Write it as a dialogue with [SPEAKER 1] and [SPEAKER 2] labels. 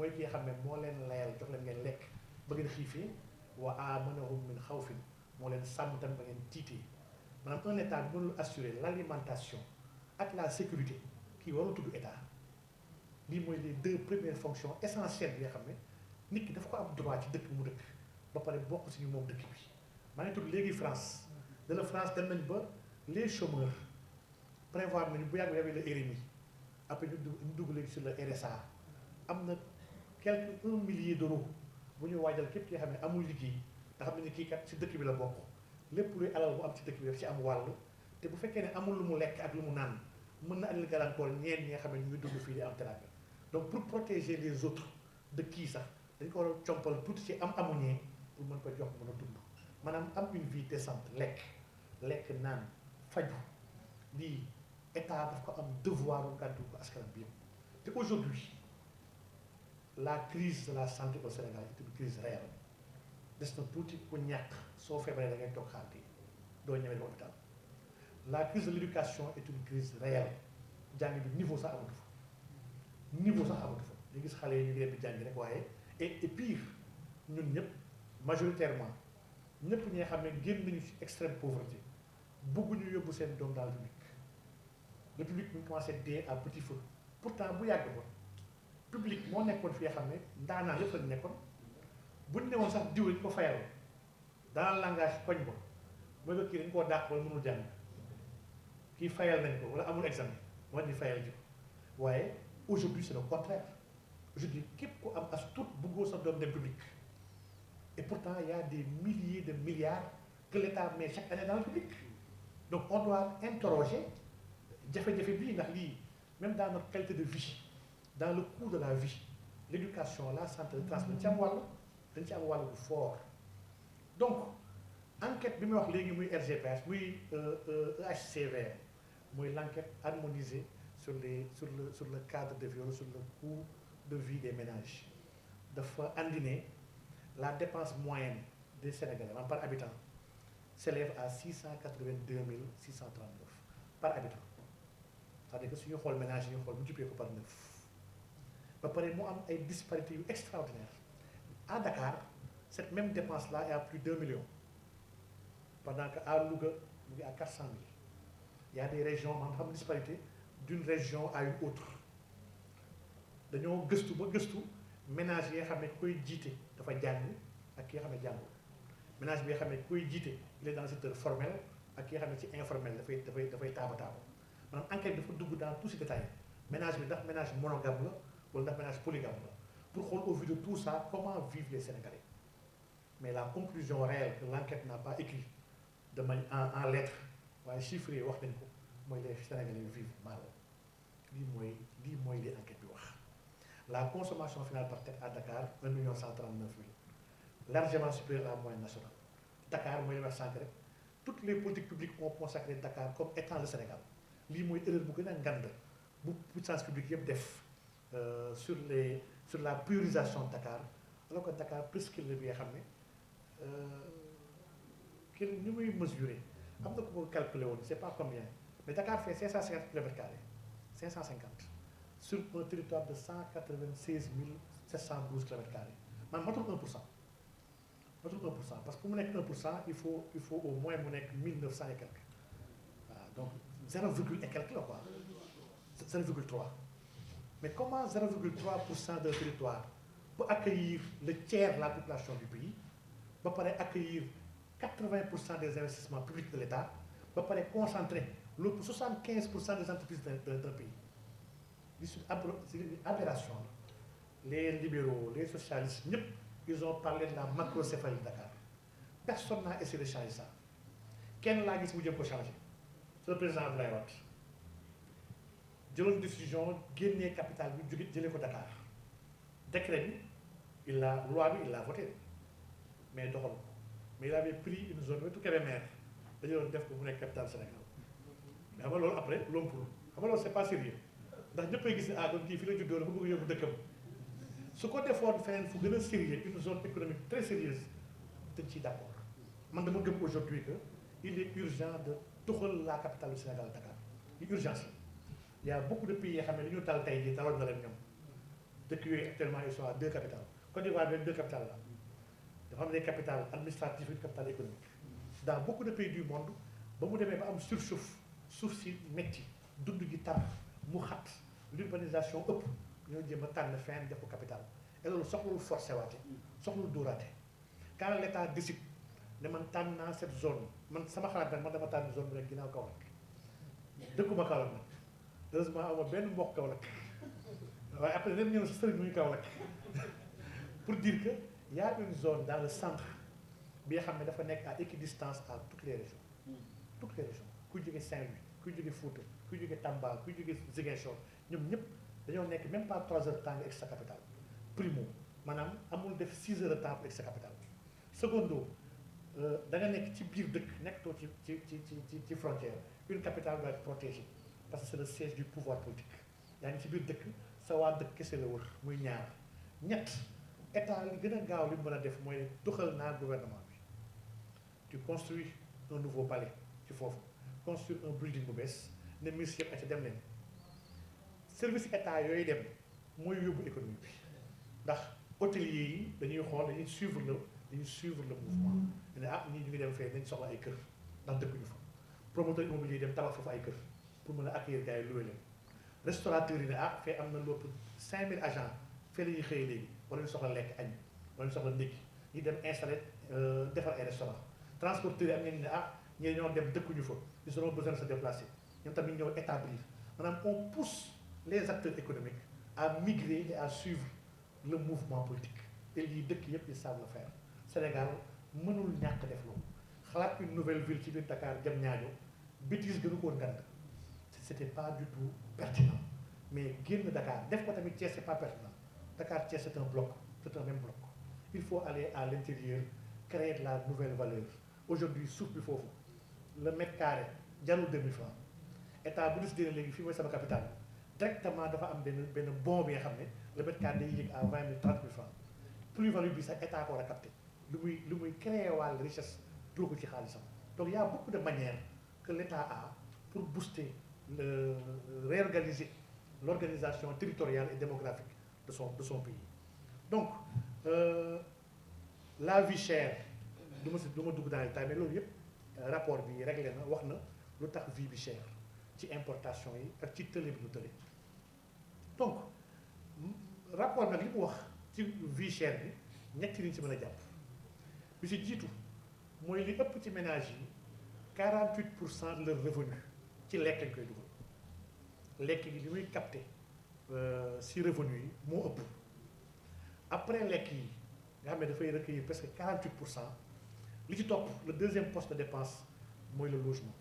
[SPEAKER 1] mooy ki nga xam ne moo leen layal jox leen ngeen lekk ba ngeen xiifee wa aamanahum min xawfin moo leen sàmm tamit ba ngeen tiitee maanaam un état bi mënul assurer l'alimentation ak la sécurité kii warul tudd état lii mooy les deux premières fonctions essentielles yi nga xam ne nit ki dafa ko am droit ci dëkk bi mu dëkk ba pare bokk si ñu moom dëkk bi maa ngi tudd léegi France de la France dem nañ ba les chômeurs prévoir nañu bu yàgg yàgg le RMI après ñu dugg léegi sur le RSA am na quelque 1 millier d'euros bu ñu waajal képp ki nga xam ne amul liggéey nga xam ne ni kii kat si dëkk bi la bokk lépp luy alal bu am ci dëkk bi daf ci am wàll te bu fekkee ne amul lu mu lekk ak lu mu naan mën na andil gàllankoor ñeen ñi nga xam ne ñu ngi dund fii di am teraanga donc pour protéger les autres de kii sax dañ ko war a compal tuuti ci amuñee pour mën ko jox mën a dund maanaam am une vie décente lekk naan faju lii état daf ko am devoir u gàddu ko askan bi yëpp te aujourd'hui la crise de la santé au Sénégal est une crise réelle des na tuuti ku ñàkk soo feebaree da ngay toog xaar kii doo ñëwee dem hôpital la crise de l'éducation est une crise réelle jàng bi niveau sax amatu fa ñu gis xale yi ñu ngi dem di jàng rek waaye et pire ñun ñëpp majoritairement ñëpp ñi nga xam ne génn nañu ci extrême pauvreté bëgguñu yóbbu seen doom dans le public ñu commencé dee à petit feu pourtant bu yàgg ba public moo nekkoon fi nga xam ne ndaanaan yëpp lañu nekkoon buñ ne woon sax diw dañu ko fayal dans le langage koñ ba mooy que kii dañu koo dàq wala mënul jàng kii fayal nañ ko wala amul examen moo di fayal ji ko waaye aujourd'hui c'est le contraire aujourd'hui képp ku am as tuut bëggoo sa doom dem public et pourtant il y a des milliers de milliards que l'État met chaque année dans le public donc on doit interroger jafe-jafe bii ndax lii même dans notre qualité de vie dans le coût de la vie l'éducation la santé le transport dañ ci am wàll bu fort donc enquête bi muy wax léegi muy RGPS muy EHCV muy l'enquête harmonisée sur le cadre de vie sur le coût de vie des ménages dafa andi ne la dépense moyenne des Sénégalais par habitant s'élève à 682 639 par habitant c'est-à-dire que suñu xool ménage yi ñu xool multiplier ko par 9 ba pare mu am ay disparités yu extraordinaires à Dakar cette même dépense là est à plus d'1 million pendant que à Louga mu ngi à 400 000 il y a des régions maanaam xam disparité d'une région à une autre dañoo gëstu ba gëstu ménage yi nga xam ne koy jiite dafa jàng ak ki nga xam ne jàngul ménage bi nga xam ne koy jiite il est dans le secteur formel ak ki nga xam ne ci informel dafay taaba maanaam enquête dafa dugg dans tous ces détails ménage bi ndax ménage monogame la wala ndax ménage polygame la pour xool au vu de tout ça comment vivent les Sénégalais mais la conclusion réelle que l'enquête n'a pas écrit de manière en lettres waaye chiffré wax nañ ko mooy les Sénégalais vivent mal lii mooy li enquête bi wax la consommation finale par tête à Dakar 1 139 000 largement supérieure à la moyenne nationale Dakar mooy li wax sànq rek toutes les politiques publiques ont consacré Dakar comme étant le Sénégal lii mooy erreur bu gën a ngand bu puissance publique yëpp def sur la priorisation de Dakar alors que Dakar presque bi nga xam ne kenn ni muy mesurer am na ko ko calculer woon c'est pas combien mais Dakar fait 550 km², 550 sur un territoire de 196 712 km². man matul 1%. matul 1% parce que pour mu nekk 1% il faut au moins mu nekk 1900 et quelques waaw donc 0, et quelques la quoi 0,3 mais comment 0,3% d'un territoire peut accueillir le tiers de la population du pays ba pare accueillir 80% des investissements publics de l'État ba pare concentrer l'autre 75% des entreprises d'un pays c'est une aberration les libéraux les socialistes ñëpp ils ont parlé de la macrocéphalie de Dakar personne n'a essayé de changer ça kenn laa gis mu jëm ko changer c'est le président Abdoulaye Wade jëloon décision génnee capital bi jóge jëlee ko Dakar décret bi loi bi il l'a voté mais doxal ko mais il avait pris une zone wetu Kébémer dañu doon def ko mu nekk capitale Sénégal mais xam nga loolu après lompul xam nga loolu c'est pas sérieux ndax ñëppay gis ne kon kii fi la juddoo dafa bëgg yóbbu dëkkam su ko defoon feneen fu gën a sérieux une zone économique très sérieuse dañ ciy d'accord man dama gëm aujourd'hui que il est urgent de tuxal la capitale du Sénégal Dakar il urgence la il y a beaucoup de pays yoo xam ne li ñu tal tey jii taloon na leen ñoom dëkk yooyu actuellement ils sont à 2 capitales Côte d'Ivoire benn 2 capitales la dafa am des capitales administratives et une capitale économique dans beaucoup de pays du monde ba mu demee ba am surchauffe suuf si metti dund gi tar mu xat l'urbanisation ëpp ñoo jéem a tànn fin def ko capitale et loolu soxlul forcé waate soxlul dóoraate quand l'état décide ne man tànn naa cette zone man sama xalaat nag man dama tànn zone bi rek ginnaaw Kaolack dëkkuma Kaolack nag heureusement awma benn mbokk Kaolack waaye après dañ ñëw sa sëriñ muy Kaolack pour dire que y a une zone dans le centre bi nga xam ne dafa nekk à équidistance à toutes les régions kuy jóge Saint-Louis kuy jóge Fouta kuy jóge Tamba kuy jóge Ziguinchor ñoom ñëpp dañoo nekk même pas 3 heures de temps nga egg sa capitale primo maanaam amul def 6 heures de temps pour egg sa capitale secondo da nga nekk ci biir dëkk nekkatoo ci frontière une capitale doit être protégée parce que c'est le siège du pouvoir politique yaa ngi ci biir dëkk sa waa dëkk kese la wër muy ñaar ñett état li gën a gaaw li mu mën a def mooy doxal naa gouvernement bi tu construis un nouveau palais ci foofu construire un building bu bees ne ministre yëpp a ci dem leen service état yooyu dem mooy yóbbu économie bi ndax hôteliers yi dañuy xool dañuy suivre le mouvement ne ñii ñu ngi dem fee nañ soxla ay kër ndax dëkkuñu fa promoteur immobilier yi dem tabax foofu ay kër pour mën a accueillir gars yi loué leen restaurateurs yi ne fee am na lépp 5000 agents fee la ñuy xëyee léegi wala ñu soxla lekk añ wala ñu soxla ndékki ñu dem installé defar ay restaurant transporteurs yi am ñenn ne ñii ñoo dem dëkkuñu fa ils auront besoin de se déplacer ñoom tamit ñëw établir maanaam on pousse les acteurs économiques à migrer et à suivre le mouvement politique et lii dëkk yëpp ils savent le faire Sénégal mënul ñàkk def loolu xalaat une nouvelle ville ci biir Dakar Diamniadio bêtise gënu ko woon ngand c'était pas du tout pertinent mais génn Dakar def ko tamit Thiès c'est pas pertinent Dakar Thiès c'est un bloc c'est un même bloc il faut aller à l'intérieur créer de la nouvelle valeur aujourd'hui suuf bi foofu le mètre carré jarul 2000 francs état bu décidé léegi fii mooy sama capitale directement dafa am benn bon bi nga xam ne le mètre carré day yéeg à 20 000 30 000 francs plus-value bi sax état ko war a capté lu muy créer wàll richesse doo ko ci xaalisam donc il y a beaucoup de manières que l'état a pour booster réorganiser l'organisation territoriale et démographique de son pays donc la vie chère du ma dugg dans les détails mais loolu yëpp rapport bi réglé na wax na lu tax vie bi chère ci importation yi ak ci tële bi ñu tële donc rapport nag li mu wax ci vie chère bi ñetti liñ ci mën a jàpp bi ci jiitu mooy li ëpp ci ménage yi 48% de leur revenu ci lekk lañ koy dugal lekk gi li muy capté si revenu yi moo ëpp après lekk yi nga xam ne dafay recueillir presque 48% li ci topp le deuxième poste de dépense mooy le logement